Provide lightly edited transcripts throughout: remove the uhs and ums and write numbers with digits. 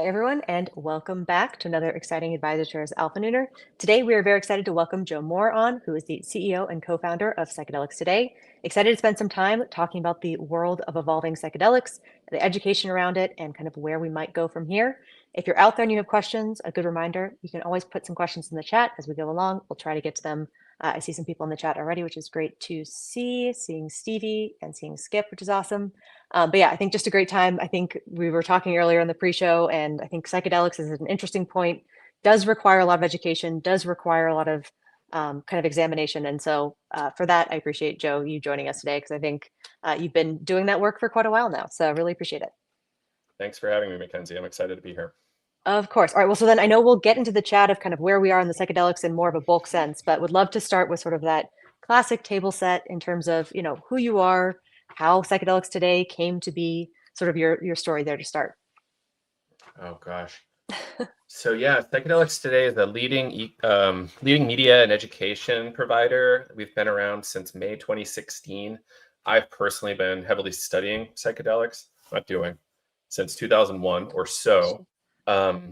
Hi, everyone, and welcome back to another exciting AdvisorShares AlphaNooner. Today, we are very excited to welcome Joe Moore on, who is the CEO and co-founder of Psychedelics Today. Excited to spend some time talking about the world of evolving psychedelics, the education around it, and kind of where we might go from here. If you're out there and you have questions, a good reminder, you can always put some questions in the chat as we go along. We'll try to get to them. I see some people in the chat already, which is great to see, seeing Stevie and seeing Skip, which is awesome. But yeah, I think just a great time. I think we were talking earlier in the pre-show, and I think psychedelics is an interesting point. Does require a lot of education, does require a lot of kind of examination. And so for that, I appreciate, Joe, you joining us today, because I think you've been doing that work for quite a while now. So I really appreciate it. Thanks for having me, Mackenzie. I'm excited to be here. Of course. All right. Well, so then I know we'll get into the chat of kind of where we are in the psychedelics in more of a bulk sense, but would love to start with sort of that classic table set in terms of, who you are, how psychedelics today came to be, sort of your story there to start. Oh gosh. So yeah, Psychedelics Today is a leading media and education provider. We've been around since May 2016. I've personally been heavily studying psychedelics, not doing, since 2001 or so. As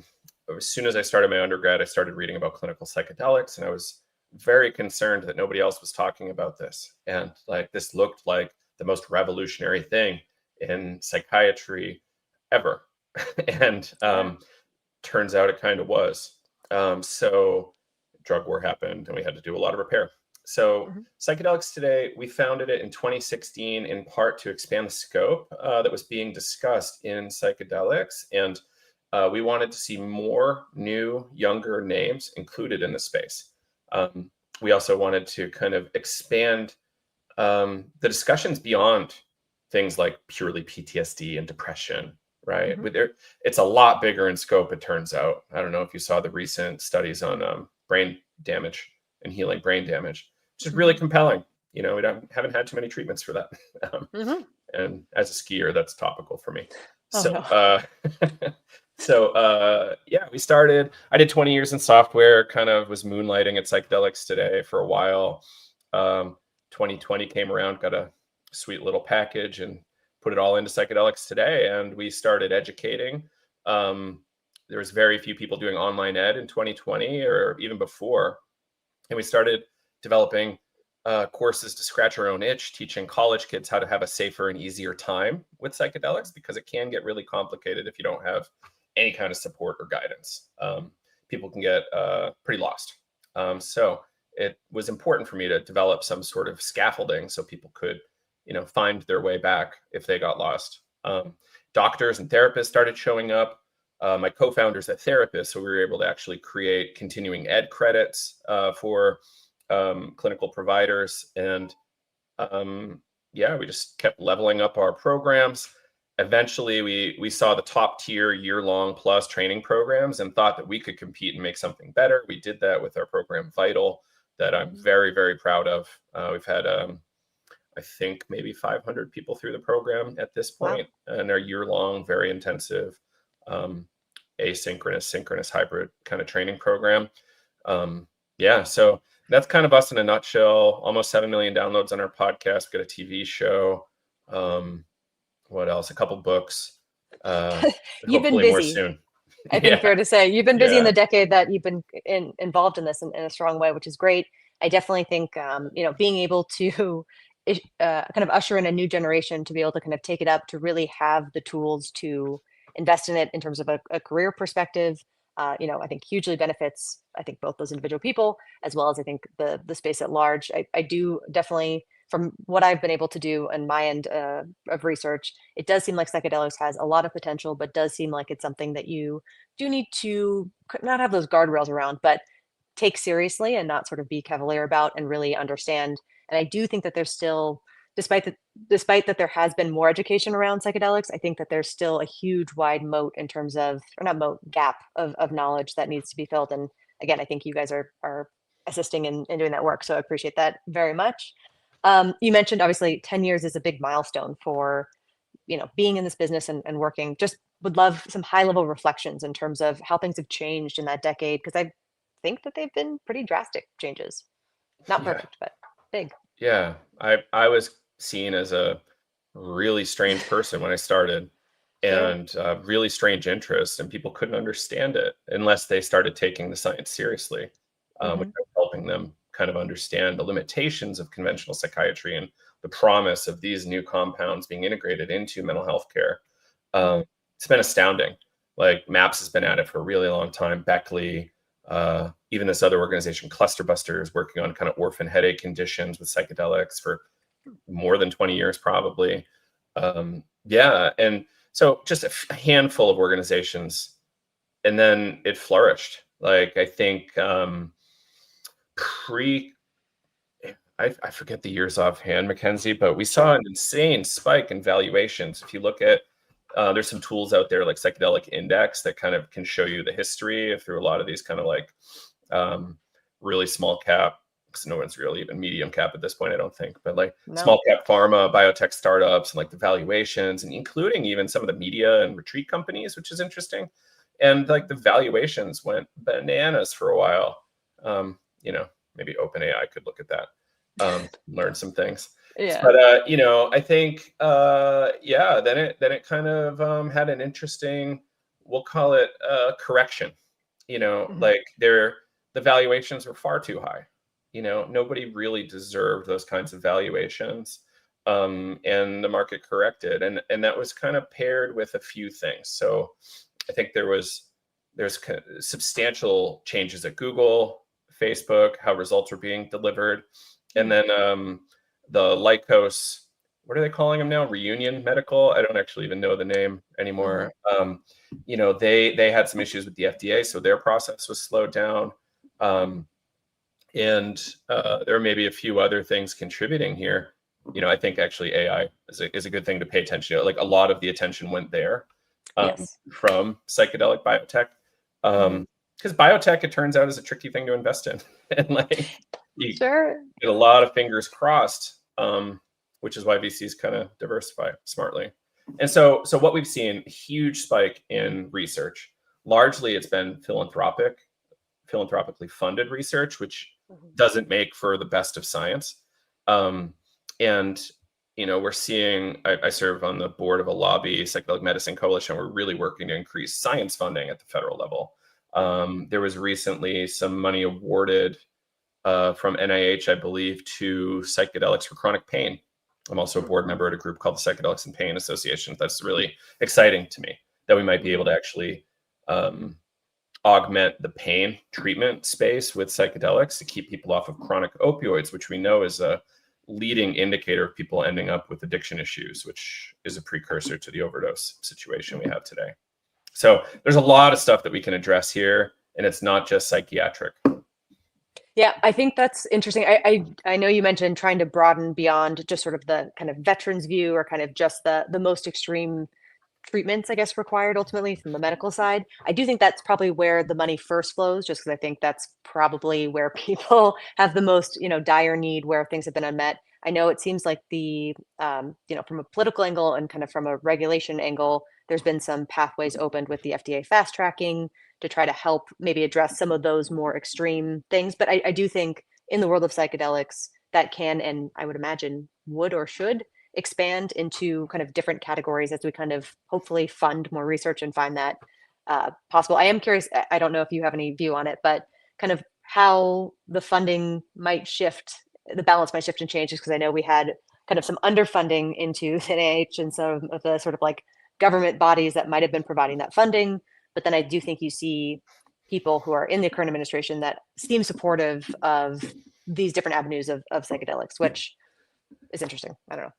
soon as I started my undergrad, I started reading about clinical psychedelics, and I was very concerned that nobody else was talking about this. And like this looked like the most revolutionary thing in psychiatry ever. And turns out it kind of was. So drug war happened and we had to do a lot of repair. So Psychedelics Today, we founded it in 2016 in part to expand the scope that was being discussed in psychedelics. And we wanted to see more new, younger names included in the space. We also wanted to kind of expand the discussions beyond things like purely PTSD and depression, right? It's a lot bigger in scope, it turns out. I don't know if you saw the recent studies on brain damage and healing brain damage, which is really compelling. We haven't had too many treatments for that. And as a skier, that's topical for me. Yeah, we started. I did 20 years in software, kind of was moonlighting at Psychedelics Today for a while. 2020 came around, got a sweet little package and put it all into Psychedelics Today, and we started educating. There was very few people doing online ed in 2020 or even before, and we started developing courses to scratch our own itch, teaching college kids how to have a safer and easier time with psychedelics, because it can get really complicated if you don't have any kind of support or guidance. People can get pretty lost. So it was important for me to develop some sort of scaffolding so people could, find their way back if they got lost. Doctors and therapists started showing up. My co-founder's a therapist, so we were able to actually create continuing ed credits for clinical providers. And we just kept leveling up our programs. Eventually, we saw the top tier year-long plus training programs and thought that we could compete and make something better. We did that with our program Vital, that I'm very, very proud of. We've had, I think, maybe 500 people through the program at this point. Wow. And our year-long, very intensive, asynchronous, synchronous, hybrid kind of training program. So that's kind of us in a nutshell. Almost 7 million downloads on our podcast. We've got a TV show. What else? A couple books. You've been busy. More soon. I think fair to say you've been busy in the decade that you've been involved in this in a strong way, which is great. I definitely think being able to kind of usher in a new generation to be able to kind of take it up, to really have the tools to invest in it in terms of a career perspective. I think hugely benefits, I think, both those individual people as well as I think the space at large. I do definitely, from what I've been able to do on my end of research, it does seem like psychedelics has a lot of potential, but does seem like it's something that you do need to not have those guardrails around, but take seriously and not sort of be cavalier about and really understand. And I do think that there's still, despite that there has been more education around psychedelics, I think that there's still a huge wide moat in terms of, or not moat, gap of knowledge that needs to be filled. And again, I think you guys are assisting in doing that work. So I appreciate that very much. You mentioned obviously 10 years is a big milestone for, being in this business and working. Just would love some high level reflections in terms of how things have changed in that decade, because I think that they've been pretty drastic changes. Not perfect, but big. Yeah, I was seen as a really strange person when I started. Sure. and really strange interest, and people couldn't understand it unless they started taking the science seriously, which Hmm. was helping them kind of understand the limitations of conventional psychiatry and the promise of these new compounds being integrated into mental health care. Hmm. It's been astounding. Like MAPS has been at it for a really long time. Beckley, even this other organization, Cluster Busters, working on kind of orphan headache conditions with psychedelics for more than 20 years, probably. Yeah. And so just a handful of organizations. And then it flourished. Like, I think pre I forget the years offhand, Mackenzie, but we saw Sure. an insane spike in valuations. If you look at, there's some tools out there like Psychedelic Index that kind of can show you the history through a lot of these kind of like um, really small cap, because no one's really even medium cap at this point, I don't think, but like No. small cap pharma, biotech startups, and like the valuations, and including even some of the media and retreat companies, which is interesting. And like the valuations went bananas for a while. Maybe OpenAI could look at that, learn some things. Yeah. But I think then it kind of had an interesting, we'll call it correction. Hmm. Like the valuations were far too high. Nobody really deserved those kinds of valuations. And the market corrected, and that was kind of paired with a few things. So I think there's substantial changes at Google, Facebook, how results are being delivered. And then the Lycos, what are they calling them now? Reunion Medical. I don't actually even know the name Hmm. anymore. They had some issues with the FDA, so their process was slowed down. Um, and there may be a few other things contributing here. I think actually AI is a good thing to pay attention to. Like, a lot of the attention went there Yes. from psychedelic biotech. Hmm. Because biotech, it turns out, is a tricky thing to invest in. And like, you Sure. get a lot of fingers crossed, which is why VCs kind of diversify smartly. And so what we've seen, huge spike in research. Largely, it's been philanthropically funded research, which Hmm. doesn't make for the best of science. And we're seeing. I serve on the board of a lobby, Psychedelic Medicine Coalition. We're really working to increase science funding at the federal level. There was recently some money awarded from NIH, I believe, to psychedelics for chronic pain. I'm also a board member at a group called the Psychedelics and Pain Association. That's really exciting to me, that we might be able to actually augment the pain treatment space with psychedelics to keep people off of chronic opioids, which we know is a leading indicator of people ending up with addiction issues, which is a precursor to the overdose situation we have today. So there's a lot of stuff that we can address here, and it's not just psychiatric. Yeah, I think that's interesting. I know you mentioned trying to broaden beyond just sort of the kind of veterans view, or kind of just the most extreme treatments, I guess, required ultimately from the medical side. I do think that's probably where the money first flows, just because I think that's probably where people have the most, dire need, where things have been unmet. I know it seems like from a political angle and kind of from a regulation angle, there's been some pathways opened with the FDA fast tracking to try to help maybe address some of those more extreme things. But I do think in the world of psychedelics, that can, and I would imagine would or should, expand into kind of different categories as we kind of hopefully fund more research and find that possible. I am curious, I don't know if you have any view on it, but kind of how the funding might shift, the balance might shift and change, just because I know we had kind of some underfunding into the NIH and some of the sort of like government bodies that might have been providing that funding. But then I do think you see people who are in the current administration that seem supportive of these different avenues of psychedelics, which is interesting. I don't know.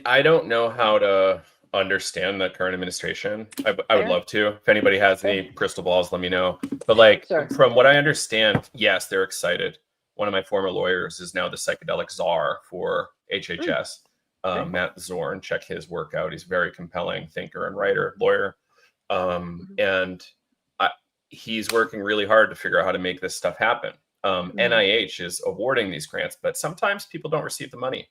I don't know how to understand the current administration. I would Fair. love to. If anybody has Fair. any crystal balls, let me know. But like, Sure. from what I understand, yes, they're excited. One of my former lawyers is now the psychedelic czar for Mm, HHS. great. Matt Zorn, check his work out. He's a very compelling thinker and writer, lawyer. Mhm. And he's working really hard to figure out how to make this stuff happen. Mhm. NIH is awarding these grants, but sometimes people don't receive the money.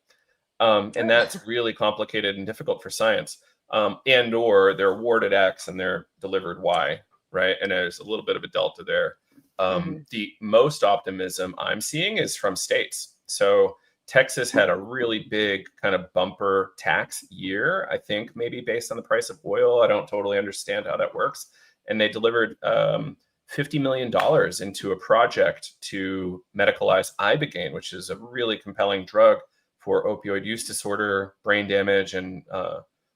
And Sure. that's really complicated and difficult for science. And or they're awarded X and they're delivered Y, right? And there's a little bit of a delta there. Mhm. The most optimism I'm seeing is from states. So Texas had a really big kind of bumper tax year, I think maybe based on the price of oil. I don't totally understand how that works. And they delivered $50 million into a project to medicalize Ibogaine, which is a really compelling drug for opioid use disorder, brain damage, and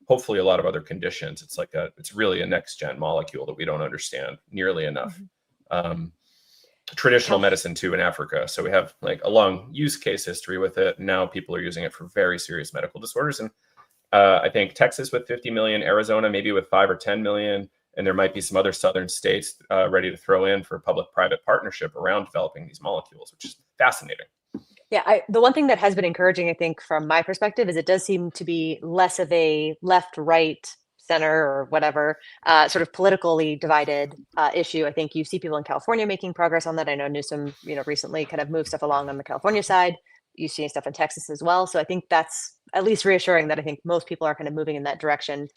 hopefully a lot of other conditions. It's really a next gen molecule that we don't understand nearly enough. Traditional medicine too in Africa. So we have like a long use case history with it. Now people are using it for very serious medical disorders. And I think Texas with 50 million, Arizona maybe with 5 or 10 million, and there might be some other southern states ready to throw in for public-private partnership around developing these molecules, which is fascinating. Yeah, the one thing that has been encouraging, I think, from my perspective, is it does seem to be less of a left, right, center, or whatever sort of politically divided issue. I think you see people in California making progress on that. I know Newsom, recently kind of moved stuff along on the California side. You see stuff in Texas as well. So I think that's at least reassuring that I think most people are kind of moving in that direction,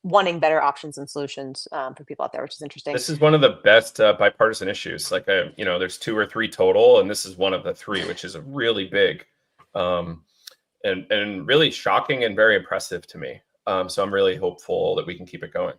wanting better options and solutions for people out there, which is interesting. This is one of the best bipartisan issues. Like, there's 2 or 3 total, and this is one of the 3, which is a really big and really shocking and very impressive to me. So I'm really hopeful that we can keep it going.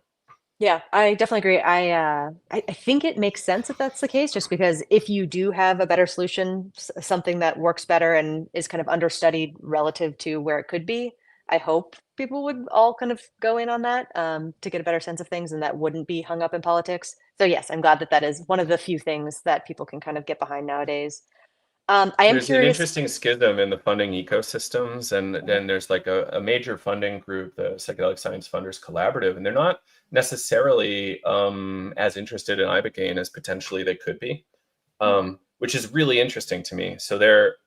Yeah, I definitely agree. I think it makes sense if that's the case, just because if you do have a better solution, something that works better and is kind of understudied relative to where it could be, I hope people would all kind of go in on that to get a better sense of things, and that wouldn't be hung up in politics. So yes, I'm glad that that is one of the few things that people can kind of get behind nowadays. I am There's curious. an interesting schism in the funding ecosystems, and then there's like a major funding group, the Psychedelic Science Funders Collaborative, and they're not necessarily as interested in Ibogaine as potentially they could be, which is really interesting to me. So they're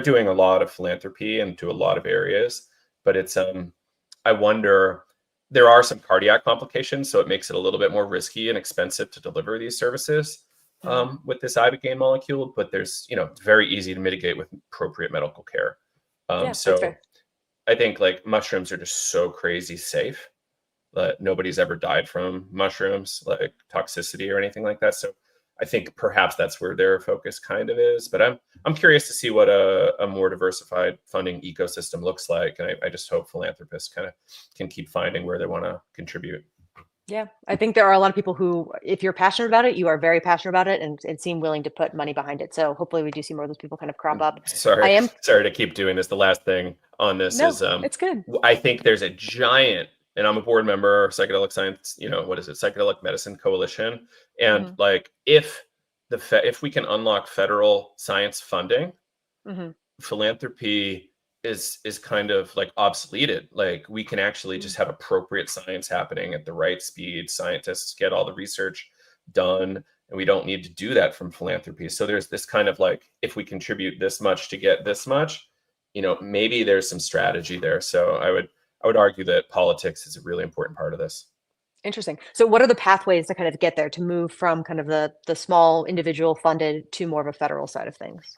doing a lot of philanthropy into a lot of areas, but it's I wonder, there are some cardiac complications, so it makes it a little bit more risky and expensive to deliver these services with this Ibogaine molecule, but it's very easy to mitigate with appropriate medical care. So I think like mushrooms are just so crazy safe that nobody's ever died from mushrooms, like toxicity or anything like that. So I think perhaps that's where their focus kind of is, but I'm curious to see what a more diversified funding ecosystem looks like. And I just hope philanthropists kind of can keep finding where they want to contribute. Yeah, I think there are a lot of people who, if you're passionate about it, you are very passionate about it and seem willing to put money behind it. So hopefully we do see more of those people kind of crop up. Sorry to keep doing this. The last thing on this is it's good. I think there's a giant, and I'm a board member of Psychedelic Science, what is it? Psychedelic Medicine Coalition. And like, if we can unlock federal science funding, philanthropy is kind of like obsoleted. Like, we can actually just have appropriate science happening at the right speed. Scientists get all the research done, and we don't need to do that from philanthropy. So there's this kind of like, if we contribute this much to get this much, maybe there's some strategy there. So I would argue that politics is a really important part of this. Interesting. So what are the pathways to kind of get there, to move from kind of the small individual funded to more of a federal side of things?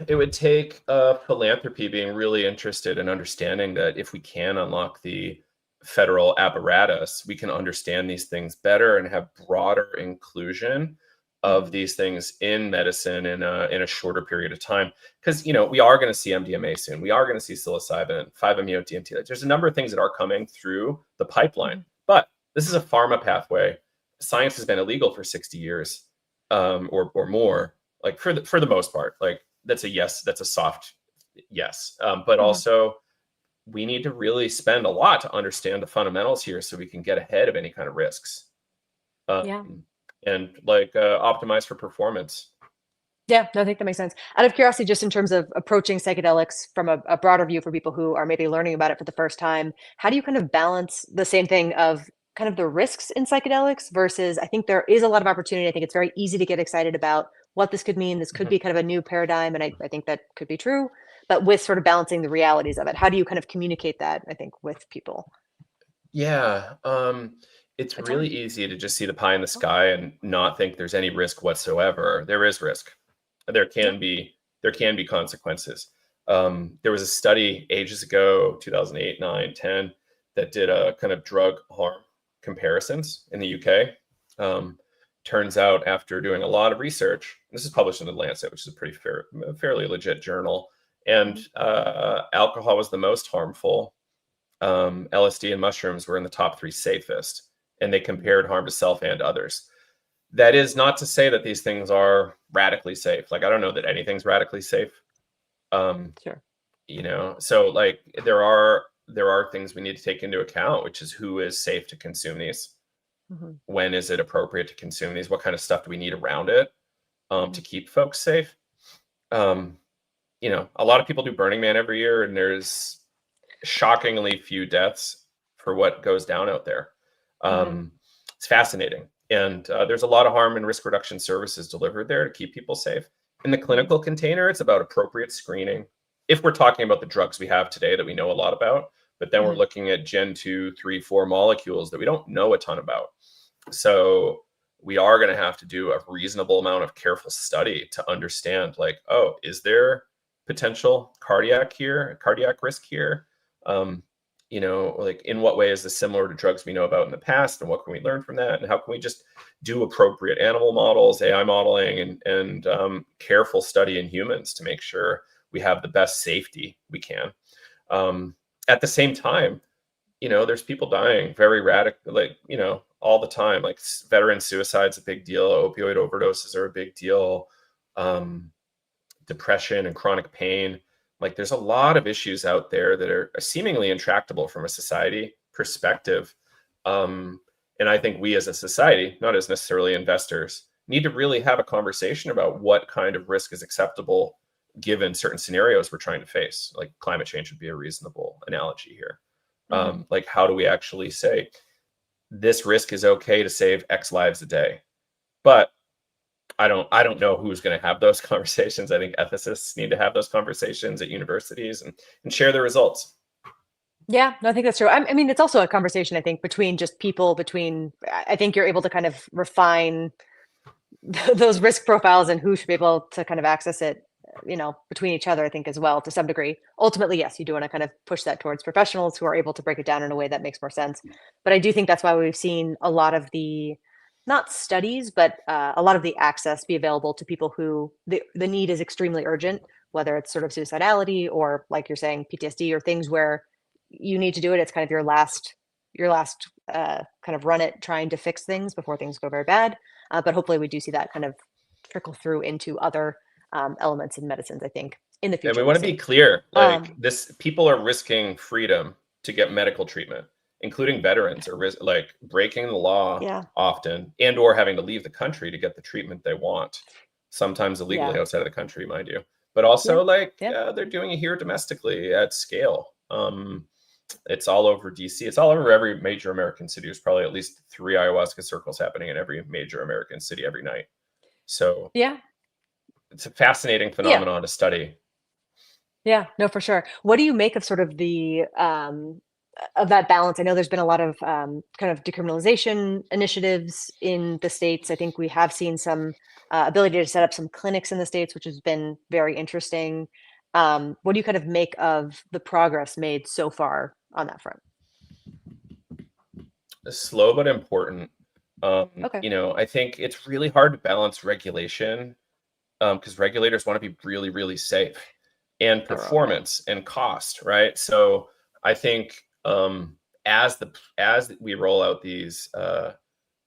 It would take philanthropy being really interested in understanding that if we can unlock the federal apparatus, we can understand these things better and have broader inclusion of these things in medicine in a shorter period of time. Because we are going to see MDMA soon. We are going to see psilocybin, 5-MeO-DMT. There's a number of things that are coming through the pipeline, but this is a pharma pathway. Science has been illegal for 60 years or more. Like, for the most part, like, that's a yes, that's a soft yes. But also, we need to really spend a lot to understand the fundamentals here so we can get ahead of any kind of risks. And like optimize for performance. Yeah, no, I think that makes sense. Out of curiosity, just in terms of approaching psychedelics from a broader view for people who are maybe learning about it for the first time, how do you kind of balance the same thing of kind of the risks in psychedelics versus, I think there is a lot of opportunity. I think it's very easy to get excited about what this could mean. This could be kind of a new paradigm, and I think that could be true, but with sort of balancing the realities of it. How do you kind of communicate that, I think, with people? Yeah, it's really easy to just see the pie in the sky and not think there's any risk whatsoever. There is risk. There can be consequences. There was a study ages ago, 2008, 9, 10, that did a kind of drug harm comparisons in the UK. Turns out, after doing a lot of research, this is published in the Lancet, which is a pretty fairly legit journal, And alcohol was the most harmful. LSD and mushrooms were in the top 3 safest, and they compared harm to self and others. That is not to say that these things are radically safe. Like, I don't know that anything's radically safe. Sure. You know, so like there are things we need to take into account, which is who is safe to consume these. When is it appropriate to consume these? What kind of stuff do we need around it to keep folks safe? You know, a lot of people do Burning Man every year, and there's shockingly few deaths for what goes down out there. It's fascinating. And there's a lot of harm and risk reduction services delivered there to keep people safe. In the clinical container, it's about appropriate screening. If we're talking about the drugs we have today that we know a lot about, but then we're looking at Gen 2, 3, 4 molecules that we don't know a ton about. So we are going to have to do a reasonable amount of careful study to understand, like, oh, is there potential cardiac risk here? You know, like, in what way is this similar to drugs we know about in the past, and what can we learn from that? And how can we just do appropriate animal models, AI modeling, and careful study in humans to make sure we have the best safety we can. At the same time, you know, there's people dying very radical, like, you know, all the time. Like, veteran suicide's a big deal. Opioid overdoses are a big deal. Depression and chronic pain. Like, there's a lot of issues out there that are seemingly intractable from a society perspective. And I think we as a society, not as necessarily investors, need to really have a conversation about what kind of risk is acceptable given certain scenarios we're trying to face. Like, climate change would be a reasonable analogy here. Like, how do we actually say this risk is okay to save X lives a day? But I don't know who's going to have those conversations. I think ethicists need to have those conversations at universities and share their results. Yeah, no, I think that's true. I mean, it's also a conversation, I think, between just people, I think you're able to kind of refine those risk profiles and who should be able to kind of access it, you know, between each other, I think, as well, to some degree. Ultimately, yes, you do want to kind of push that towards professionals who are able to break it down in a way that makes more sense. But I do think that's why we've seen a lot of the, not studies, but a lot of the access be available to people who the need is extremely urgent, whether it's sort of suicidality or, like you're saying, PTSD, or things where you need to do it. It's kind of your last kind of run at trying to fix things before things go very bad. But hopefully we do see that kind of trickle through into other elements in medicines, I think, in the future. And we want to be clear, like, people are risking freedom to get medical treatment, including veterans, are like breaking the law often, and or having to leave the country to get the treatment they want, sometimes illegally outside of the country, mind you. But also they're doing it here domestically at scale. It's all over DC. It's all over every major American city. There's probably at least 3 ayahuasca circles happening in every major American city every night. So it's a fascinating phenomenon to study. Yeah, no, for sure. What do you make of sort of the of that balance? I know there's been a lot of kind of decriminalization initiatives in the States. I think we have seen some ability to set up some clinics in the States, which has been very interesting. What do you kind of make of the progress made so far on that front? Slow but important. You know, I think it's really hard to balance regulation because regulators want to be really, really safe, and performance and cost, right? So I think as we roll out these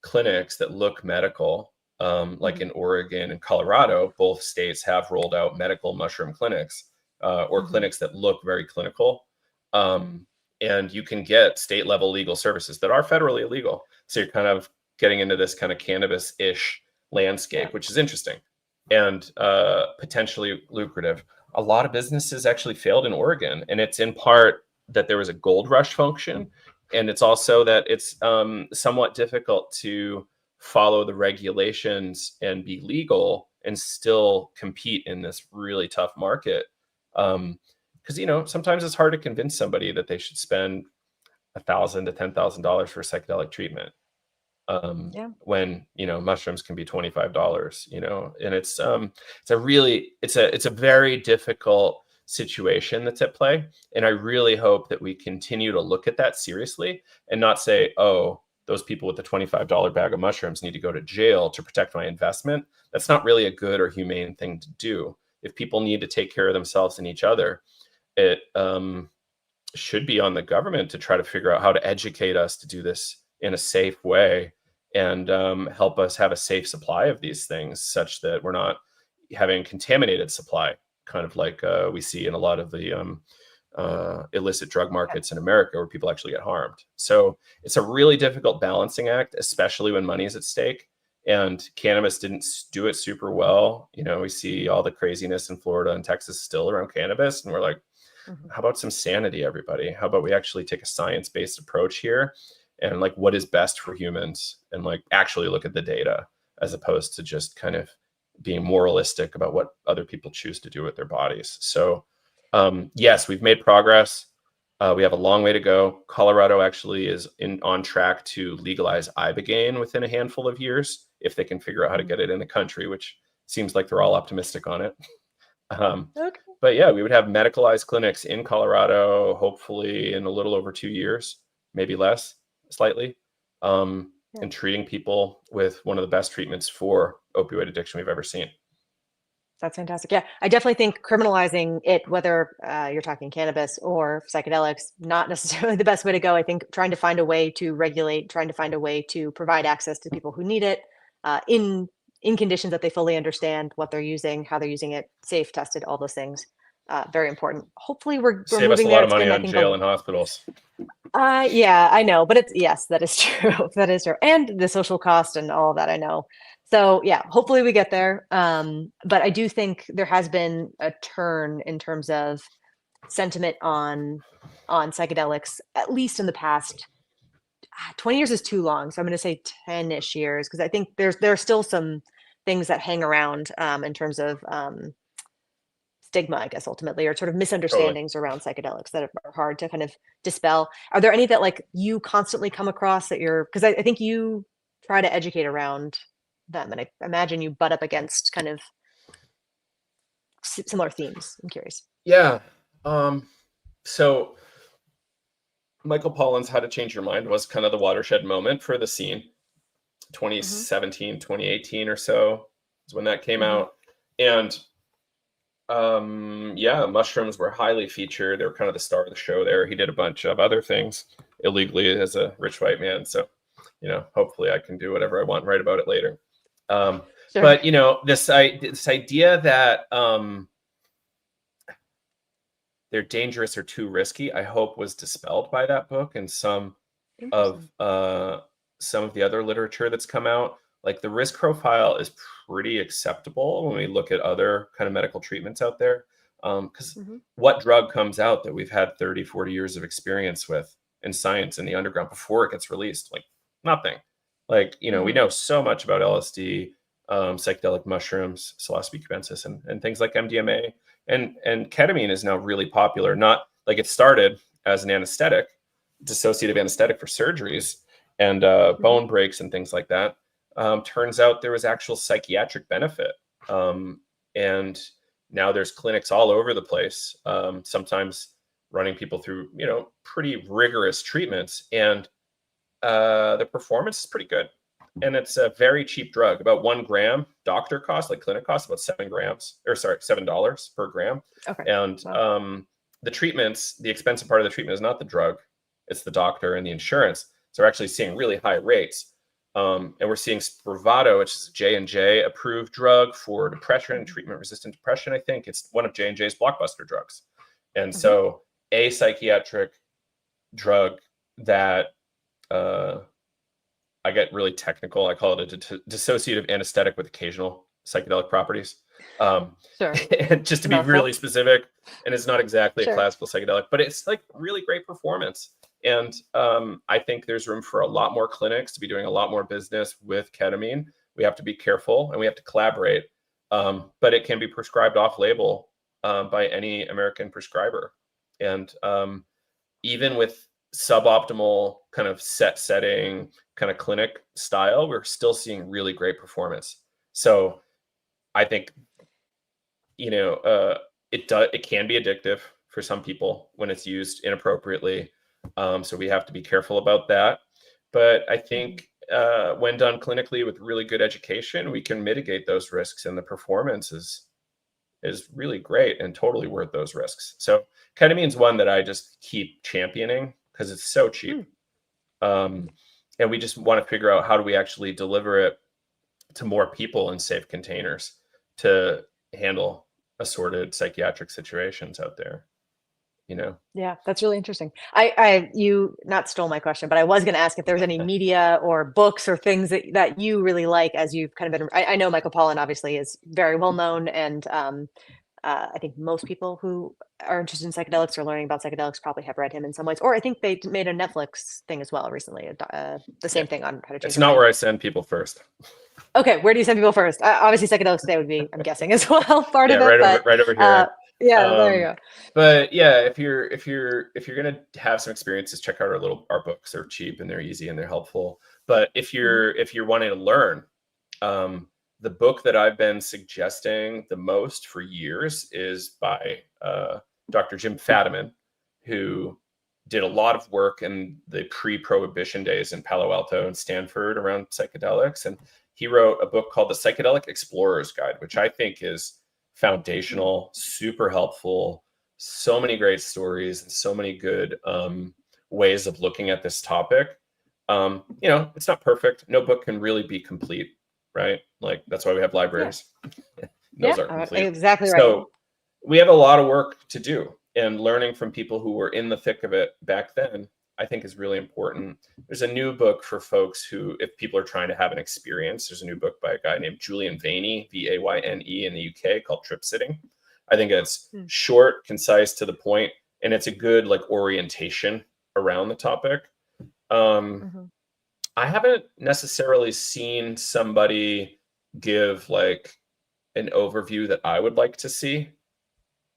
clinics that look medical, like in Oregon and Colorado, both states have rolled out medical mushroom clinics or clinics that look very clinical. And you can get state level legal services that are federally illegal. So you're kind of getting into this kind of cannabis-ish landscape, which is interesting and potentially lucrative. A lot of businesses actually failed in Oregon, and it's in part that there was a gold rush function, and it's also that it's somewhat difficult to follow the regulations and be legal and still compete in this really tough market. Because, you know, sometimes it's hard to convince somebody that they should spend $1,000 to $10,000 for psychedelic treatment. When, you know, mushrooms can be $25, you know, and it's a very difficult situation that's at play. And I really hope that we continue to look at that seriously and not say, oh, those people with the $25 bag of mushrooms need to go to jail to protect my investment. That's not really a good or humane thing to do. if people need to take care of themselves and each other, it should be on the government to try to figure out how to educate us to do this in a safe way, and help us have a safe supply of these things, such that we're not having contaminated supply, kind of like we see in a lot of the illicit drug markets in America, where people actually get harmed. So it's a really difficult balancing act, especially when money is at stake. And cannabis didn't do it super well. You know, we see all the craziness in Florida and Texas still around cannabis, and we're like, how about some sanity, everybody? How about we actually take a science-based approach here, and like, what is best for humans, and like actually look at the data, as opposed to just kind of being moralistic about what other people choose to do with their bodies. So yes, we've made progress. We have a long way to go. Colorado actually is on track to legalize ibogaine within a handful of years, if they can figure out how to get it in the country, which seems like they're all optimistic on it. Okay. But yeah, we would have medicalized clinics in Colorado, hopefully in a little over 2 years, maybe less, slightly, and treating people with one of the best treatments for opioid addiction we've ever seen. That's fantastic. Yeah, I definitely think criminalizing it, whether you're talking cannabis or psychedelics, not necessarily the best way to go. I think trying to find a way to regulate, trying to find a way to provide access to people who need it in conditions that they fully understand what they're using, how they're using it, safe, tested, all those things. Very important. Hopefully, we're Save us a moving lot there. of money I on think jail and hospitals. yeah, I know, but yes, that is true. That is true, and the social cost and all of that. I know. So yeah, hopefully we get there. But I do think there has been a turn in terms of sentiment on psychedelics, at least in the past 20 years is too long. So I'm going to say 10-ish years, because I think there are still some things that hang around in terms of stigma, I guess, ultimately, or sort of misunderstandings around psychedelics that are hard to kind of dispel. Are there any that like you constantly come across that because I think you try to educate around them, and I imagine you butt up against kind of similar themes. I'm curious. Yeah. So Michael Pollan's How to Change Your Mind was kind of the watershed moment for the scene. 2017, 2018 or so is when that came out. And yeah, mushrooms were highly featured. They were kind of the star of the show there. He did a bunch of other things illegally as a rich white man. So, you know, hopefully I can do whatever I want and write about it later. Sure. But, you know, this idea that they're dangerous or too risky, I hope was dispelled by that book and some of the other literature that's come out. Like, the risk profile is pretty acceptable when we look at other kind of medical treatments out there. Because what drug comes out that we've had 30, 40 years of experience with in science in the underground before it gets released? Like, nothing. Like, you know, we know so much about LSD, psychedelic mushrooms, psilocybe cubensis, and things like MDMA. And ketamine is now really popular. Not like it started as an anesthetic, dissociative anesthetic for surgeries and bone breaks and things like that. Turns out there was actual psychiatric benefit. And now there's clinics all over the place, sometimes running people through, you know, pretty rigorous treatments. And the performance is pretty good. And it's a very cheap drug, about 1 gram. Doctor cost, like clinic cost, about $7 per gram. Okay. And the treatments, the expensive part of the treatment is not the drug, it's the doctor and the insurance. So we're actually seeing really high rates. And we're seeing Spravato, which is a J&J approved drug for depression, treatment-resistant depression. I think it's one of J&J's blockbuster drugs. And so a psychiatric drug that I get really technical. I call it a dissociative anesthetic with occasional psychedelic properties. Sure. And just to be really specific, and it's not exactly a classical psychedelic, but it's like really great performance. And I think there's room for a lot more clinics to be doing a lot more business with ketamine. We have to be careful and we have to collaborate, but it can be prescribed off-label by any American prescriber. And even with suboptimal kind of setting kind of clinic style, we're still seeing really great performance. So I think, you know, it can be addictive for some people when it's used inappropriately. So we have to be careful about that. But I think when done clinically with really good education, we can mitigate those risks, and the performance is is really great and totally worth those risks. So ketamine's one that I just keep championing because it's so cheap. And we just want to figure out how do we actually deliver it to more people in safe containers to handle assorted psychiatric situations out there, you know? Yeah, that's really interesting. You not stole my question, but I was going to ask if there was any media or books or things that you really like as you've kind of been. I know Michael Pollan obviously is very well known, and I think most people who are interested in psychedelics or learning about psychedelics probably have read him in some ways. Or I think they made a Netflix thing as well recently, the same thing on how to change. It's not where I send people first. Okay, where do you send people first? Obviously, Psychedelics Today would be, I'm guessing, as well part of it. Right over here. Yeah, there you go. But yeah, if you're gonna have some experiences, check out our books. They're cheap and they're easy and they're helpful. But if you're wanting to learn, the book that I've been suggesting the most for years is by Dr. Jim Fadiman, who did a lot of work in the pre-prohibition days in Palo Alto and Stanford around psychedelics. And he wrote a book called The Psychedelic Explorer's Guide, which I think is foundational, super helpful, so many great stories and so many good ways of looking at this topic. It's not perfect. No book can really be complete, right? Like that's why we have libraries. Those aren't complete. Exactly right. So we have a lot of work to do, and learning from people who were in the thick of it back then, I think is really important. There's a new book for folks who, if people are trying to have an experience, there's a new book by a guy named Julian Vaney, Vayne in the UK, called Trip Sitting. I think it's short, concise, to the point, and it's a good orientation around the topic. I haven't necessarily seen somebody give an overview that I would like to see.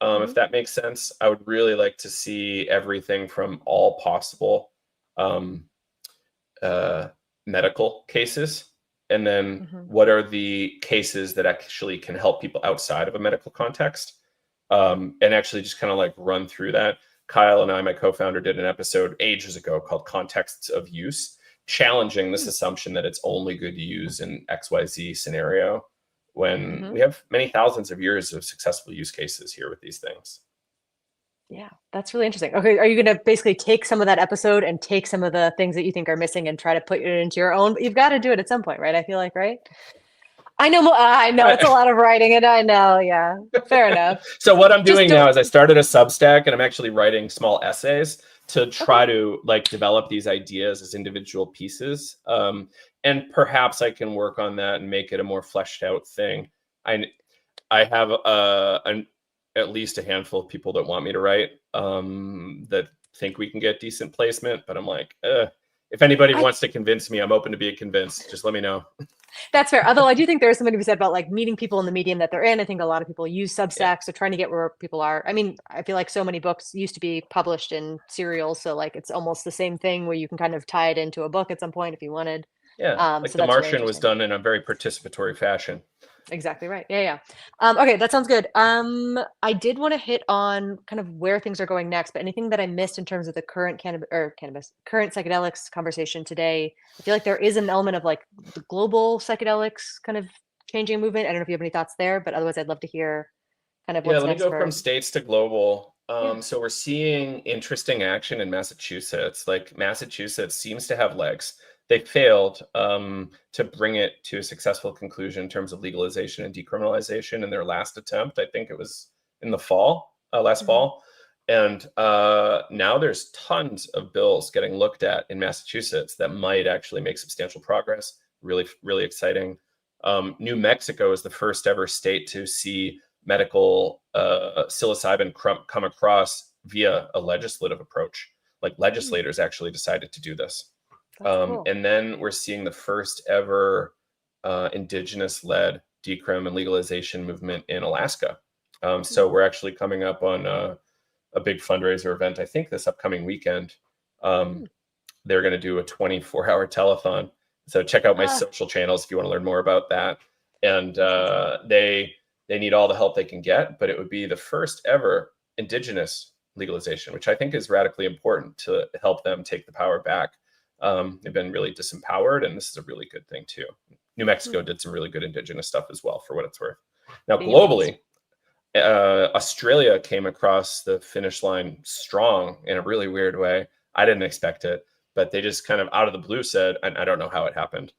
If that makes sense. I would really like to see everything from all possible medical cases, and then what are the cases that actually can help people outside of a medical context, and actually just kind of run through that. Kyle and I, my co-founder, did an episode ages ago called Contexts of Use, challenging this assumption that it's only good to use in XYZ scenario, when we have many thousands of years of successful use cases here with these things. Yeah, that's really interesting. Okay, are you going to basically take some of that episode and take some of the things that you think are missing and try to put it into your own? You've got to do it at some point, right? I feel like, right? I know it's a lot of writing, and I know, yeah, fair enough. So what I'm doing now is I started a Substack, and I'm actually writing small essays to try to develop these ideas as individual pieces. And perhaps I can work on that and make it a more fleshed out thing. I have at least a handful of people that want me to write, that think we can get decent placement, but I'm like, if anybody wants to convince me, I'm open to being convinced. Just let me know. That's fair. Although I do think there's something to be said about meeting people in the medium that they're in. I think a lot of people use Substack, so trying to get where people are. I mean, I feel like so many books used to be published in serials, so it's almost the same thing where you can kind of tie it into a book at some point if you wanted. Yeah, so The Martian was done in a very participatory fashion. Exactly right. Yeah. Okay, that sounds good. I did want to hit on kind of where things are going next, but anything that I missed in terms of the current current psychedelics conversation today? I feel like there is an element of the global psychedelics kind of changing movement. I don't know if you have any thoughts there, but otherwise I'd love to hear kind of what's next. Let me go from states to global. So we're seeing interesting action in Massachusetts. Massachusetts seems to have legs. They failed to bring it to a successful conclusion in terms of legalization and decriminalization in their last attempt. I think it was in the fall, last fall. And now there's tons of bills getting looked at in Massachusetts that might actually make substantial progress. Really, really exciting. New Mexico is the first ever state to see medical psilocybin come across via a legislative approach. Legislators actually decided to do this. Cool. And then we're seeing the first ever indigenous-led decrim and legalization movement in Alaska. So we're actually coming up on a big fundraiser event, I think this upcoming weekend. They're going to do a 24-hour telethon. So check out my social channels if you want to learn more about that. And they need all the help they can get, but it would be the first ever indigenous legalization, which I think is radically important to help them take the power back. They've been really disempowered, and this is a really good thing too. New Mexico did some really good indigenous stuff as well, for what it's worth. Now, globally, Australia came across the finish line strong in a really weird way. I didn't expect it, but they just kind of out of the blue said, and I don't know how it happened.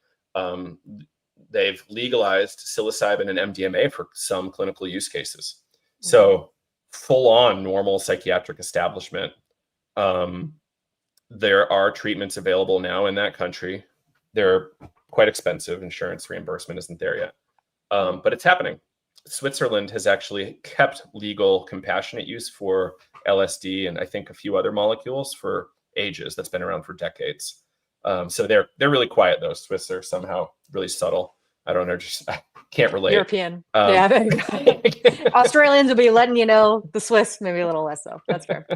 They've legalized psilocybin and MDMA for some clinical use cases. So full on normal psychiatric establishment. There are treatments available now in that country. They're quite expensive. Insurance reimbursement isn't there yet, but it's happening. Switzerland has actually kept legal compassionate use for LSD and I think a few other molecules for ages. That's been around for decades. So they're really quiet though. Swiss are somehow really subtle. I don't know, just I can't relate. European. Australians will be letting you know, the Swiss maybe a little less so. That's fair.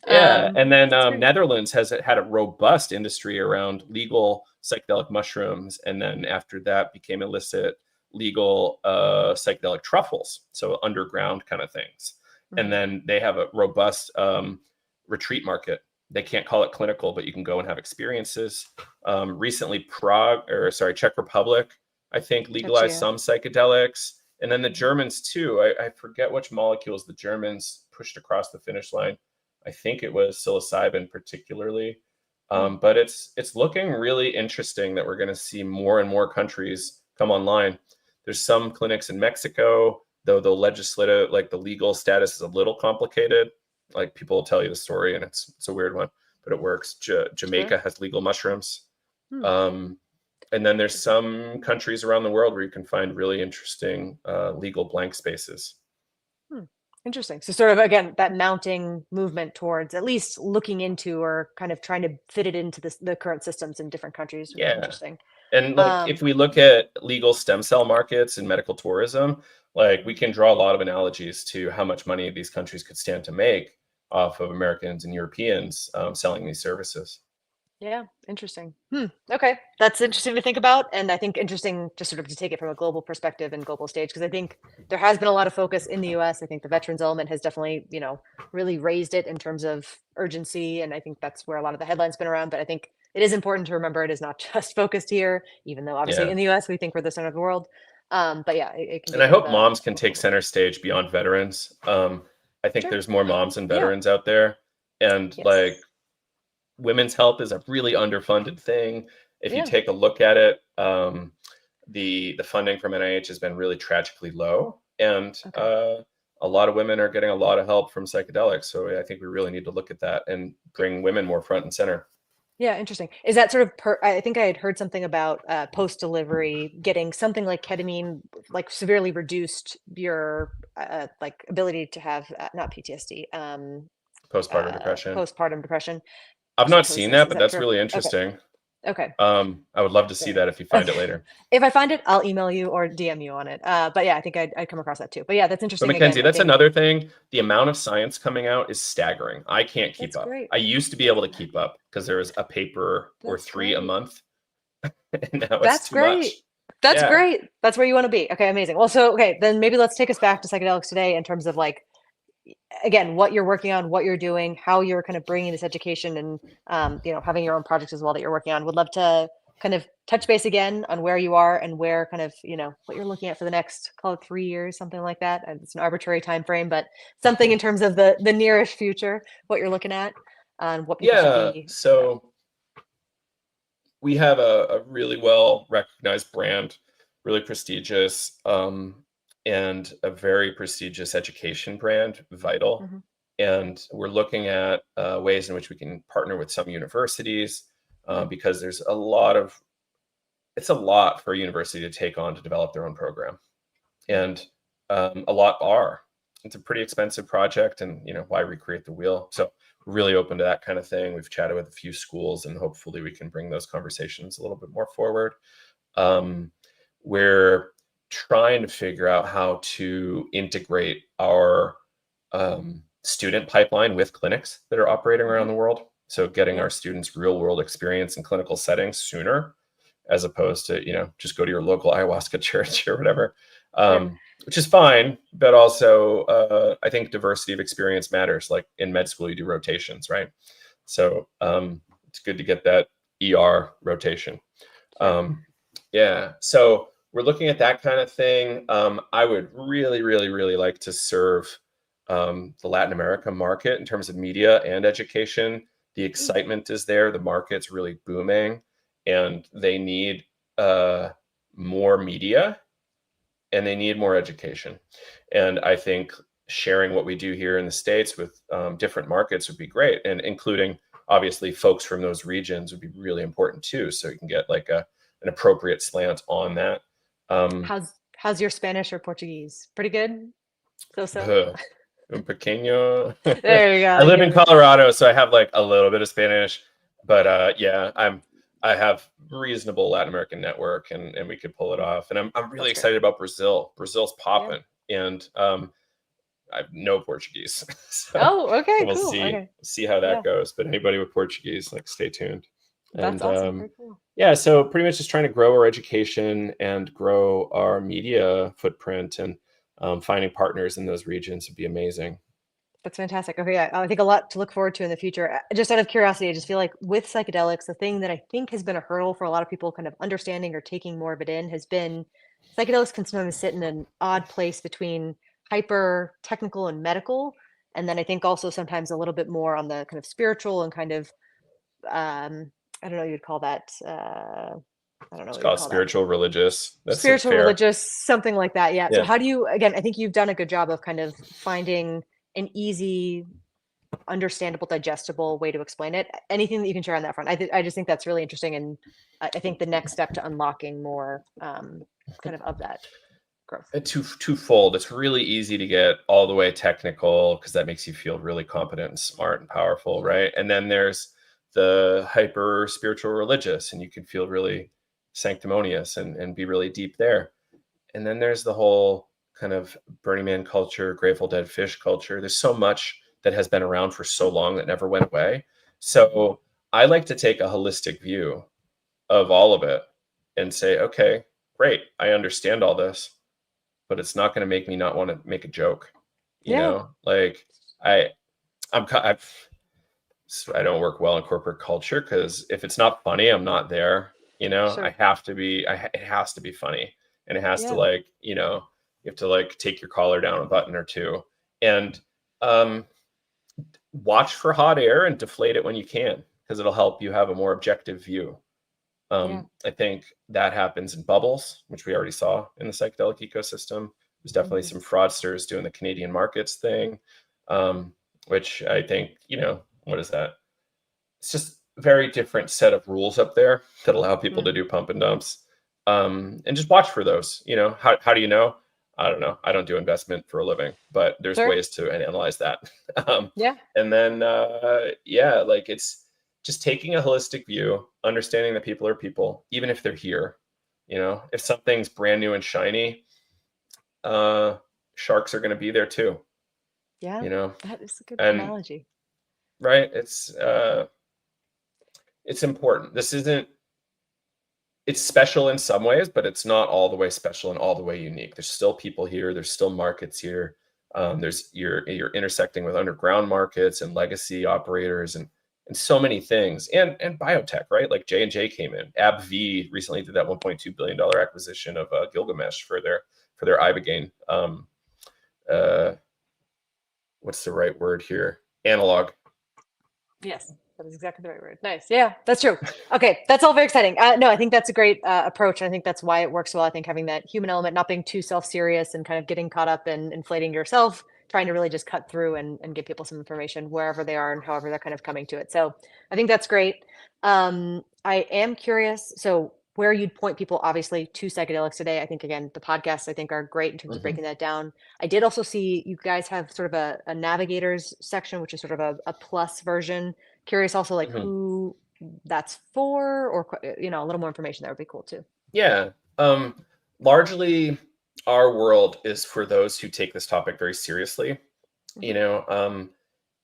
Yeah. And then Netherlands has had a robust industry around legal psychedelic mushrooms. And then after that became illicit legal psychedelic truffles, so underground kind of things. And then they have a robust retreat market. They can't call it clinical, but you can go and have experiences. Recently, Czech Republic, I think, legalized some psychedelics. And then the Germans too. I forget which molecules the Germans pushed across the finish line. I think it was psilocybin particularly. But it's looking really interesting that we're going to see more and more countries come online. There's some clinics in Mexico, though the legislative, like the legal status is a little complicated. Like people will tell you the story and it's a weird one, but it works. Jamaica has legal mushrooms. And then there's some countries around the world where you can find really interesting legal blank spaces. Interesting. So sort of, again, that mounting movement towards at least looking into or kind of trying to fit it into the current systems in different countries. Yeah. Interesting. And like if we look at legal stem cell markets and medical tourism, like we can draw a lot of analogies to how much money these countries could stand to make off of Americans and Europeans selling these services. Yeah, interesting. Okay, that's interesting to think about, and I think interesting just sort of to take it from a global perspective and global stage, because I think there has been a lot of focus in the U.S. I think the veterans element has definitely, really raised it in terms of urgency, and I think that's where a lot of the headlines been around. But I think it is important to remember it is not just focused here, even though obviously in the U.S. we think we're the center of the world. But yeah, it can. And I hope moms can take center stage beyond veterans. I think there's more moms and veterans out there, and like. Women's health is a really underfunded thing. If you take a look at it, the funding from NIH has been really tragically low, and a lot of women are getting a lot of help from psychedelics. So I think we really need to look at that and bring women more front and center. Yeah, interesting. Is that sort of I think I had heard something about post-delivery getting something like ketamine, like severely reduced your like ability to have not PTSD, postpartum depression. Postpartum depression. I've not seen that, but that's really interesting. Okay. I would love to see that if you find it later. If I find it, I'll email you or DM you on it. But yeah, I think I'd come across that too. But yeah, that's interesting. But Mackenzie, that's another thing. The amount of science coming out is staggering. I can't keep up. Great. I used to be able to keep up because there was a paper or three a month. And now it's too much. That's great. That's where you want to be. Okay, amazing. Well, so, then maybe let's take us back to psychedelics today in terms of like, again, what you're working on, what you're doing, how you're kind of bringing this education and, having your own projects as well that you're working on. Would love to kind of touch base again on where you are and where kind of, what you're looking at for the next, call it 3 years, something like that. And it's an arbitrary time frame, but something in terms of the nearest future, what you're looking at and what people should be. So we have a really well recognized brand, really prestigious, and a very prestigious education brand, Vital. And we're looking at ways in which we can partner with some universities because there's it's a lot for a university to take on to develop their own program. And a lot are. It's a pretty expensive project and, why recreate the wheel? So we're really open to that kind of thing. We've chatted with a few schools and hopefully we can bring those conversations a little bit more forward. We're trying to figure out how to integrate our student pipeline with clinics that are operating around the world. So getting our students real world experience in clinical settings sooner, as opposed to, just go to your local ayahuasca church or whatever, which is fine. But also, I think diversity of experience matters. Like in med school, you do rotations, right? So it's good to get that ER rotation. So we're looking at that kind of thing. I would really, really, really like to serve the Latin America market in terms of media and education. The excitement is there. The market's really booming, and they need more media and they need more education. And I think sharing what we do here in the States with different markets would be great, and including obviously folks from those regions would be really important too. So you can get like an appropriate slant on that. How's your Spanish or Portuguese? Pretty good? So. Un pequeño. There you go. I live in Colorado, so I have like a little bit of Spanish, but yeah, I have reasonable Latin American network, and we could pull it off. And I'm really excited about Brazil. Brazil's popping, and I have no Portuguese. So okay, we'll cool. see how that goes. But anybody with Portuguese, like, stay tuned. That's awesome. Very cool. Yeah, so pretty much just trying to grow our education and grow our media footprint, and finding partners in those regions would be amazing. That's fantastic. Okay, I think a lot to look forward to in the future. Just out of curiosity, I just feel like with psychedelics, the thing that I think has been a hurdle for a lot of people kind of understanding or taking more of it in has been psychedelics can sometimes sit in an odd place between hyper technical and medical. And then I think also sometimes a little bit more on the kind of spiritual and kind of, I don't know, you'd call that, I don't know. It's called spiritual, religious. That's spiritual, religious, something like that. Yeah. So Yeah. how do you, again, I think you've done a good job of kind of finding an easy, understandable, digestible way to explain it. Anything that you can share on that front? I just think that's really interesting. And I think the next step to unlocking more kind of that growth. Twofold. It's really easy to get all the way technical because that makes you feel really competent and smart and powerful, right? And then there's the hyper spiritual religious, and you can feel really sanctimonious and be really deep there. And then there's the whole kind of Burning Man culture, Grateful Dead fish culture. There's so much that has been around for so long that never went away. So I like to take a holistic view of all of it and say, okay, great, I understand all this, but it's not going to make me not want to make a joke. You know, like I don't work well in corporate culture because if it's not funny, I'm not there. You know, sure. It has to be funny, and it has to, like, you know, you have to like take your collar down a button or two, and watch for hot air and deflate it when you can, because it'll help you have a more objective view. I think that happens in bubbles, which we already saw in the psychedelic ecosystem. There's definitely some fraudsters doing the Canadian markets thing, which I think, you know, what is that? It's just a very different set of rules up there that allow people to do pump and dumps. And just watch for those. You know, how do you know? I don't know. I don't do investment for a living, but there's ways to analyze that. And then, like, it's just taking a holistic view, understanding that people are people, even if they're here. You know, if something's brand new and shiny, sharks are going to be there too. Yeah, you know, that is a good analogy. Right? It's important. It's special in some ways, but it's not all the way special and all the way unique. There's still people here. There's still markets here. You're intersecting with underground markets and legacy operators and so many things, and biotech, right? Like J&J came in. AbbVie recently did that $1.2 billion acquisition of Gilgamesh for their ibogaine. What's the right word here? Analog. Yes, that is exactly the right word. Nice. Yeah, that's true. Okay, that's all very exciting. No, I think that's a great approach. And I think that's why it works well. I think having that human element, not being too self-serious and kind of getting caught up in inflating yourself, trying to really just cut through and give people some information wherever they are and however they're kind of coming to it. So I think that's great. I am curious. So where you'd point people, obviously, to psychedelics today. I think, again, the podcasts, I think, are great in terms of breaking that down. I did also see you guys have sort of a navigators section, which is sort of a plus version. Curious also, like, who that's for, or, you know, a little more information there would be cool too. Yeah. Largely, our world is for those who take this topic very seriously. You know,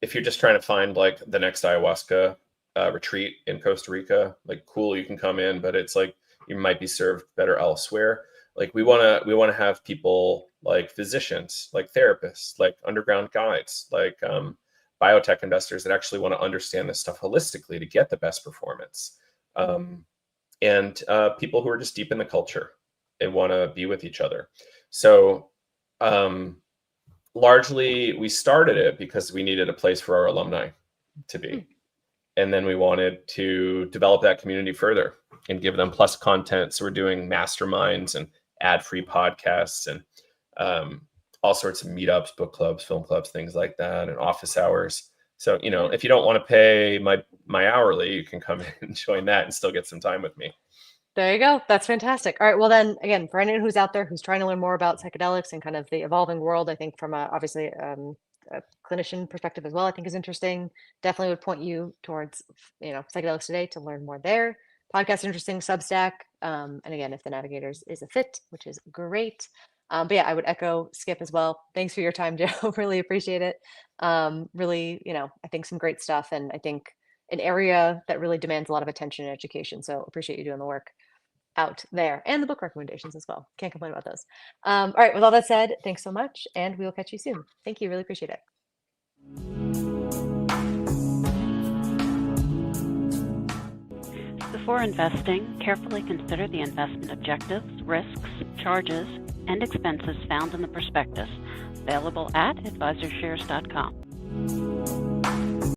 if you're just trying to find like the next ayahuasca retreat in Costa Rica, like, cool, you can come in, but it's like you might be served better elsewhere. Like, we want to have people like physicians, like therapists, like underground guides, like biotech investors that actually want to understand this stuff holistically to get the best performance, and people who are just deep in the culture. want to be with each other. So largely we started it because we needed a place for our alumni to be. And then we wanted to develop that community further and give them plus content. So we're doing masterminds and ad-free podcasts and all sorts of meetups, book clubs, film clubs, things like that, and office hours. So, if you don't want to pay my hourly, you can come in and join that and still get some time with me. There you go. That's fantastic. All right. Well, then again, for anyone who's out there who's trying to learn more about psychedelics and kind of the evolving world, I think from obviously a clinician perspective as well, I think is interesting. Definitely would point you towards, Psychedelics Today to learn more there. Podcast interesting, Substack. And again, if the Navigators is a fit, which is great. But yeah, I would echo Skip as well. Thanks for your time, Joe. Really appreciate it. Really, I think some great stuff. And I think an area that really demands a lot of attention and education. So appreciate you doing the work out there and the book recommendations as well. Can't complain about those. All right. With all that said, thanks so much. And we will catch you soon. Thank you. Really appreciate it. Before investing, carefully consider the investment objectives, risks, charges, and expenses found in the prospectus, available at AdvisorShares.com.